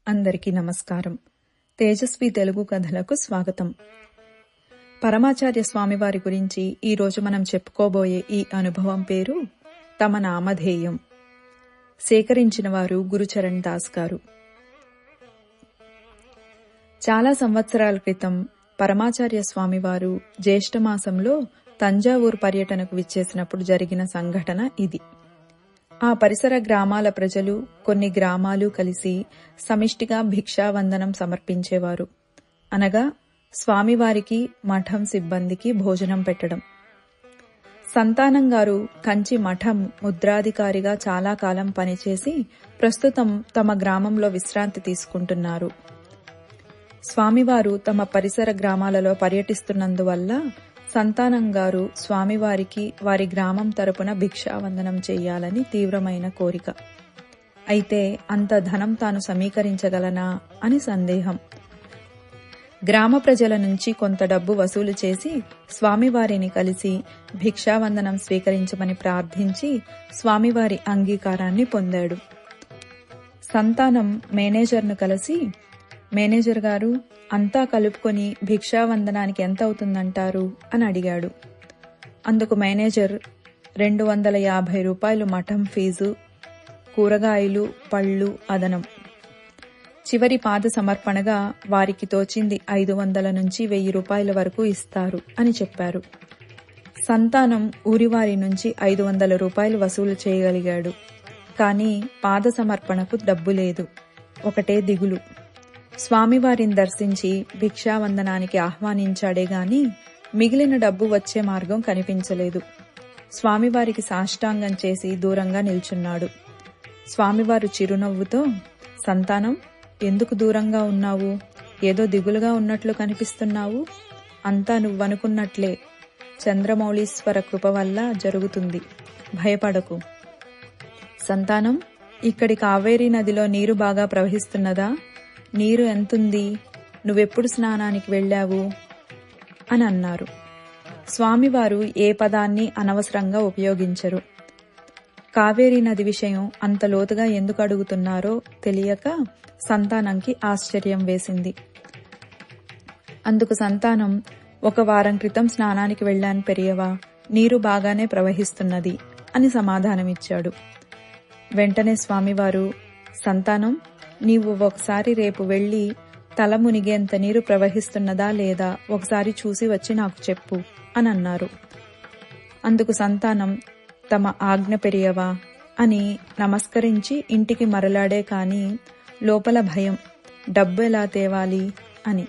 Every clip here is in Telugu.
అందరికీ నమస్కారం. తేజస్వి తెలుగు కథలకు స్వాగతం. పరమాచార్య స్వామివారి గురించి ఈరోజు మనం చెప్పుకోబోయే ఈ అనుభవం పేరు తమ నామధేయం. సేకరించిన వారు గురుచరణ్ దాస్ గారు. చాలా సంవత్సరాల క్రితం పరమాచార్య స్వామివారు జ్యేష్ఠమాసంలో తంజావూరు పర్యటనకు విచ్చేసినప్పుడు జరిగిన సంఘటన ఇది. ఆ పరిసర గ్రామాల ప్రజలు, కొన్ని గ్రామాలు కలిసి సమిష్టిగా భిక్షావందనం సమర్పించేవారు. అనగా స్వామివారికి, మఠం సిబ్బందికి భోజనం పెట్టడం. సంతానం గారు కంచి మఠం ముద్రాధికారిగా చాలా కాలం పనిచేసి ప్రస్తుతం తమ గ్రామంలో విశ్రాంతి తీసుకుంటున్నారు. స్వామివారు తమ పరిసర గ్రామాలలో పర్యటిస్తున్నందువల్ల సంతానం గారు స్వామివారికి వారి గ్రామం తరపున భిక్షావందనం చెయ్యాలని తీవ్రమైన కోరిక. అయితే అంత ధనం తాను సమీకరించగలనా అని సందేహం. గ్రామ ప్రజల నుంచి కొంత డబ్బు వసూలు చేసి స్వామివారిని కలిసి భిక్షావందనం స్వీకరించమని ప్రార్థించి స్వామివారి అంగీకారాన్ని పొందాడు. సంతానం మేనేజర్ను కలిసి, మేనేజర్ గారు, అంతా కలుపుకొని భిక్షావందనానికి ఎంత అవుతుందంటారు అని అడిగాడు. అందుకు మేనేజర్ 250 రూపాయలు మఠం ఫీజు, కూరగాయలు, పళ్ళు అదనం. చివరి పాద సమర్పణగా వారికి తోచింది 500 నుంచి 1000 రూపాయల వరకు ఇస్తారు అని చెప్పారు. సంతానం ఊరివారి నుంచి 500 రూపాయలు వసూలు చేయగలిగాడు. కానీ పాద సమర్పణకు డబ్బు లేదు. ఒకటే దిగులు. స్వామివారిని దర్శించి భిక్షావందనానికి ఆహ్వానించాడే గాని మిగిలిన డబ్బు వచ్చే మార్గం కనిపించలేదు. స్వామివారికి సాష్టాంగం చేసి దూరంగా నిల్చున్నాడు. స్వామివారు చిరునవ్వుతో, సంతానం, ఎందుకు దూరంగా ఉన్నావు? ఏదో దిగులుగా ఉన్నట్లు కనిపిస్తున్నావు. అంతా నువ్వనుకున్నట్లే చంద్రమౌళీశ్వర కృప వల్ల జరుగుతుంది. భయపడకు. సంతానం, ఇక్కడి కావేరీ నదిలో నీరు బాగా ప్రవహిస్తున్నదా? నీరు ఎంతుంది? నువ్వెప్పుడు స్నానానికి వెళ్ళావు అని అన్నారు. స్వామివారు ఏ పదాన్ని అనవసరంగా ఉపయోగించరు. కావేరీ నది విషయం అంత లోతుగా ఎందుకు అడుగుతున్నారో తెలియక సంతానంకి ఆశ్చర్యం వేసింది. అందుకు సంతానం, 1 వారం క్రితం స్నానానికి వెళ్ళాను పెరియవా, నీరు బాగానే ప్రవహిస్తున్నది అని సమాధానమిచ్చాడు. వెంటనే స్వామివారు, సంతానం, నీవు ఒకసారి రేపు వెళ్ళి తల మునిగేంత నీరు ప్రవహిస్తున్నదా లేదా ఒకసారి చూసి వచ్చి నాకు చెప్పు అని అన్నారు. అందుకు సంతానం, తమ ఆజ్ఞ పెరియవా అని నమస్కరించి ఇంటికి మరలాడే కాని లోపల భయం, డబ్బు ఎలా తేవాలి అని.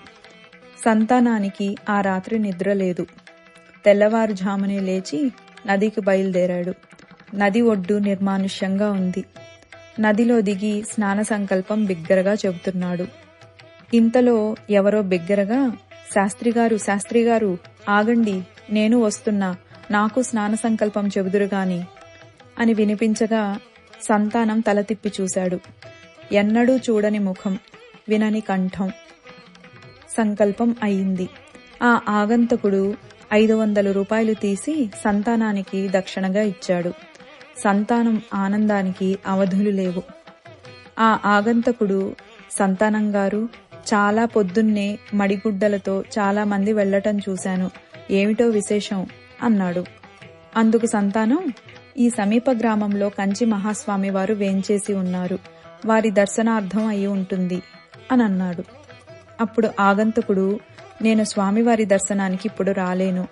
సంతానానికి ఆ రాత్రి నిద్ర లేదు. తెల్లవారుజామునే లేచి నదికి బయలుదేరాడు. నది ఒడ్డు నిర్మానుష్యంగా ఉంది. నదిలో దిగి స్నాన సంకల్పం బిగ్గరగా చెబుతున్నాడు. ఇంతలో ఎవరో బిగ్గరగా, శాస్త్రిగారు ఆగండి, నేను వస్తున్నా, నాకు స్నాన సంకల్పం చెబుదురుగాని అని వినిపించగా సంతానం తల తిప్పి చూశాడు. ఎన్నడూ చూడని ముఖం, వినని కంఠం. సంకల్పం అయింది. ఆ ఆగంతకుడు 500 రూపాయలు తీసి సంతానానికి దక్షిణగా ఇచ్చాడు. సంతానం ఆనందానికి అవధులు లేవు. ఆ ఆగంతకుడు, సంతానం గారు, చాలా పొద్దున్నే మడిగుడ్డలతో చాలా మంది వెళ్లటం చూశాను, ఏమిటో విశేషం అన్నాడు. అందుకు సంతానం, ఈ సమీప గ్రామంలో కంచి మహాస్వామి వారు వేంచేసి ఉన్నారు, వారి దర్శనార్థం అయి ఉంటుంది అని అన్నాడు. అప్పుడు ఆగంతకుడు, నేను స్వామివారి దర్శనానికి ఇప్పుడు రాలేను,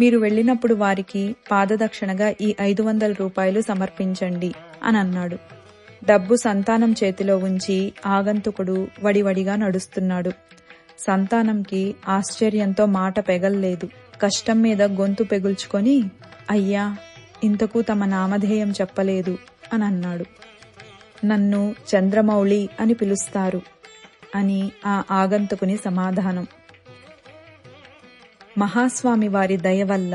మీరు వెళ్ళినప్పుడు వారికి పాదదక్షిణగా ఈ 500 రూపాయలు సమర్పించండి అని అన్నాడు. డబ్బు సంతానం చేతిలో ఉంచి ఆగంతుకుడు వడివడిగా నడుస్తున్నాడు. సంతానంకి ఆశ్చర్యంతో మాట పెగల్లేదు. కష్టం మీద గొంతు పెగుల్చుకొని, అయ్యా, ఇంతకు తమ నామధేయం చెప్పలేదు అని అన్నాడు. నన్ను చంద్రమౌళి అని పిలుస్తారు అని ఆ ఆగంతుకుని సమాధానం. మహాస్వామి వారి దయవల్ల,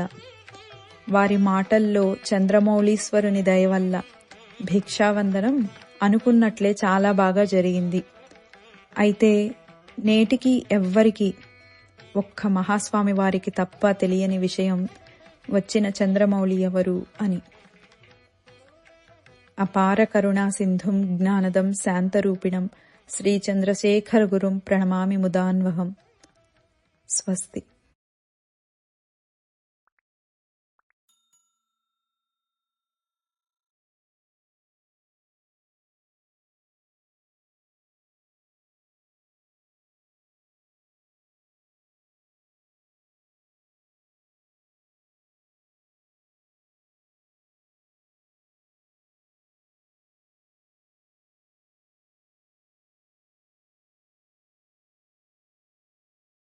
వారి మాటల్లో చంద్రమౌళీశ్వరుని దయవల్ల భిక్షావందనం అనుకున్నట్లే చాలా బాగా జరిగింది. అయితే నేటికి ఎవ్వరికీ, ఒక్క మహాస్వామి వారికి తప్ప తెలియని విషయం వచ్చిన చంద్రమౌళి ఎవరు అని. అపార కరుణా సింధుం జ్ఞానదం శాంతరూపిణం శ్రీచంద్రశేఖరగురుం ప్రణమామి ముదాన్వహం. స్వస్తి.